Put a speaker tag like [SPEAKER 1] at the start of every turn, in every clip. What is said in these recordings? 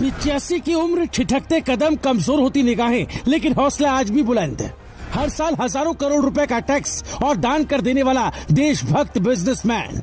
[SPEAKER 1] 85 की उम्र, ठिठकते कदम, कमजोर होती निगाहें, लेकिन हौसला आज भी बुलंद। हर साल हजारों करोड़ रुपए का टैक्स और दान कर देने वाला देशभक्त बिजनेसमैन,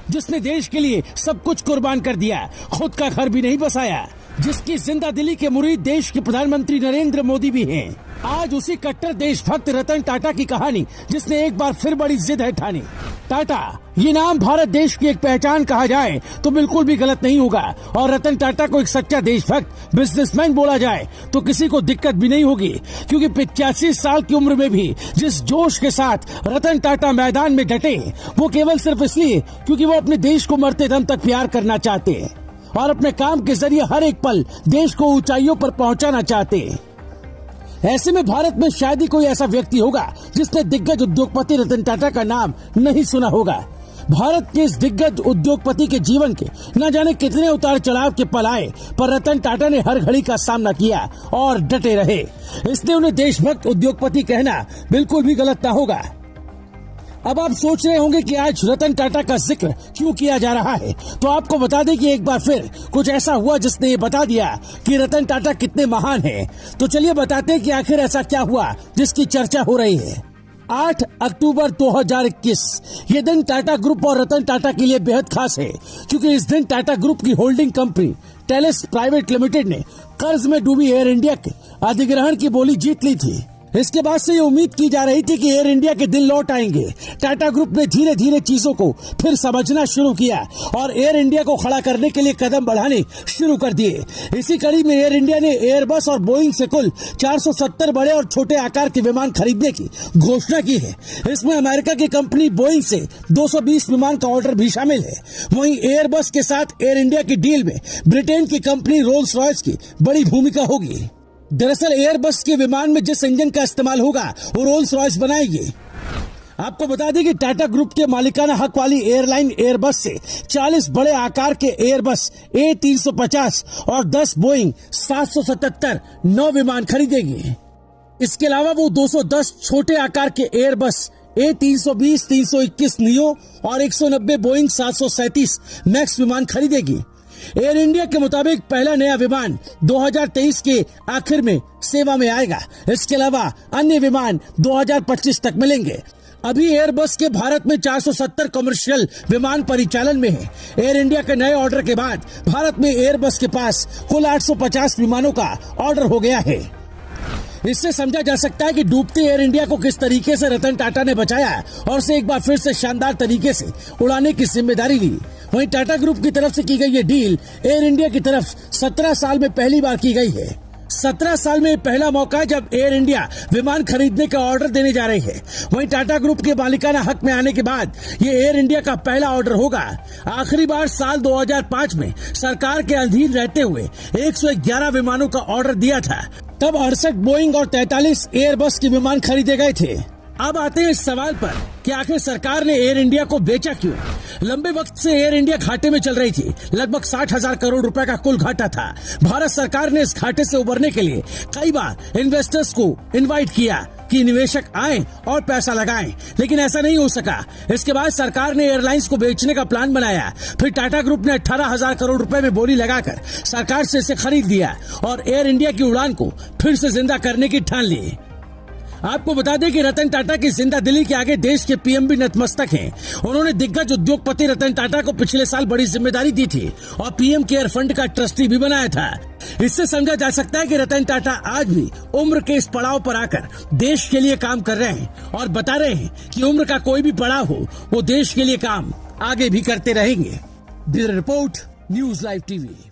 [SPEAKER 1] जिसने देश के लिए सब कुछ कुर्बान कर दिया, खुद का घर भी नहीं बसाया, जिसकी जिंदा दिली के मुरीद देश के प्रधानमंत्री नरेंद्र मोदी भी हैं। आज उसी कट्टर देशभक्त रतन टाटा की कहानी, जिसने एक बार फिर बड़ी जिद है ठानी। टाटा, ये नाम भारत देश की एक पहचान कहा जाए तो बिल्कुल भी गलत नहीं होगा, और रतन टाटा को एक सच्चा देशभक्त बिजनेसमैन बोला जाए तो किसी को दिक्कत भी नहीं होगी, क्योंकि 85 साल की उम्र में भी जिस जोश के साथ रतन टाटा मैदान में डटे, वो केवल सिर्फ इसलिए क्योंकि वो अपने देश को मरते दम तक प्यार करना चाहते हैं और अपने काम के जरिए हर एक पल देश को ऊंचाइयों पर पहुंचाना चाहते हैं। ऐसे में भारत में शायद ही कोई ऐसा व्यक्ति होगा जिसने दिग्गज उद्योगपति रतन टाटा का नाम नहीं सुना होगा। भारत के इस दिग्गज उद्योगपति के जीवन के न जाने कितने उतार चढ़ाव के पल आए, पर रतन टाटा ने हर घड़ी का सामना किया और डटे रहे। इसलिए उन्हें देशभक्त उद्योगपति कहना बिल्कुल भी गलत न होगा। अब आप सोच रहे होंगे कि आज रतन टाटा का जिक्र क्यों किया जा रहा है, तो आपको बता दें कि एक बार फिर कुछ ऐसा हुआ जिसने ये बता दिया कि रतन टाटा कितने महान हैं। तो चलिए बताते हैं कि आखिर ऐसा क्या हुआ जिसकी चर्चा हो रही है। 8 अक्टूबर 2021 ये दिन टाटा ग्रुप और रतन टाटा के लिए बेहद खास है, क्योंकि इस दिन टाटा ग्रुप की holding company Tellis private limited ने कर्ज में डूबी एयर इंडिया के अधिग्रहण की बोली जीत ली थी। इसके बाद से ये उम्मीद की जा रही थी कि एयर इंडिया के दिन लौट आएंगे। टाटा ग्रुप ने धीरे धीरे चीजों को फिर समझना शुरू किया और एयर इंडिया को खड़ा करने के लिए कदम बढ़ाने शुरू कर दिए। इसी कड़ी में एयर इंडिया ने एयरबस और बोइंग से कुल 470 बड़े और छोटे आकार के विमान खरीदने की घोषणा की है। इसमें अमेरिका की कंपनी बोइंग से 220 विमान का ऑर्डर भी शामिल है। वहीं एयरबस के साथ एयर इंडिया की डील में ब्रिटेन की कंपनी रोल्स रॉयस की बड़ी भूमिका होगी। दरअसल एयरबस के विमान में जिस इंजन का इस्तेमाल होगा वो रोल्स रॉयस बनाएगी। आपको बता दें कि टाटा ग्रुप के मालिकाना हक वाली एयरलाइन एयरबस से 40 बड़े आकार के एयरबस A350 और 10 बोइंग 777 9 विमान खरीदेगी। इसके अलावा वो 210 छोटे आकार के एयरबस A320, 321 नियो और 190 बोइंग 737 मैक्स विमान खरीदेगी। एयर इंडिया के मुताबिक पहला नया विमान 2023 के आखिर में सेवा में आएगा। इसके अलावा अन्य विमान 2025 तक मिलेंगे। अभी एयरबस के भारत में 470 कमर्शियल विमान परिचालन में है। एयर इंडिया के नए ऑर्डर के बाद भारत में एयरबस के पास कुल 850 विमानों का ऑर्डर हो गया है। इससे समझा जा सकता है कि डूबते एयर इंडिया को किस तरीके से रतन टाटा ने बचाया और उसे एक बार फिर से शानदार तरीके से उड़ाने की जिम्मेदारी ली। वहीं टाटा ग्रुप की तरफ से की गई ये डील एयर इंडिया की तरफ 17 साल में पहली बार की गई है। 17 साल में पहला मौका है जब एयर इंडिया विमान खरीदने का ऑर्डर देने जा रही है। वहीं टाटा ग्रुप के मालिकाना हक में आने के बाद ये एयर इंडिया का पहला ऑर्डर होगा। आखिरी बार साल 2005 में सरकार के अधीन रहते हुए 111 विमानों का ऑर्डर दिया था। तब 68 बोइंग और 43 एयरबस के विमान खरीदे गए थे। अब आते हैं इस सवाल पर कि आखिर सरकार ने एयर इंडिया को बेचा क्यों। लंबे वक्त से एयर इंडिया घाटे में चल रही थी। लगभग 60,000 करोड़ रुपए का कुल घाटा था। भारत सरकार ने इस घाटे से उबरने के लिए कई बार इन्वेस्टर्स को इनवाइट किया कि निवेशक आएं और पैसा लगाएं, लेकिन ऐसा नहीं हो सका। इसके बाद सरकार ने एयरलाइंस को बेचने का प्लान बनाया। फिर टाटा ग्रुप ने 18,000 करोड़ रुपए में बोली लगाकर सरकार से इसे खरीद लिया और एयर इंडिया की उड़ान को फिर से जिंदा करने की ठान ली। आपको बता दें कि रतन टाटा की जिंदा दिली के आगे देश के पीएम भी नतमस्तक हैं। उन्होंने दिग्गज उद्योगपति रतन टाटा को पिछले साल बड़ी जिम्मेदारी दी थी और पीएम केयर फंड का ट्रस्टी भी बनाया था। इससे समझा जा सकता है कि रतन टाटा आज भी उम्र के इस पड़ाव पर आकर देश के लिए काम कर रहे हैं और बता रहे हैं कि उम्र का कोई भी पड़ाव हो, वो देश के लिए काम आगे भी करते रहेंगे। Bureau report, news live TV.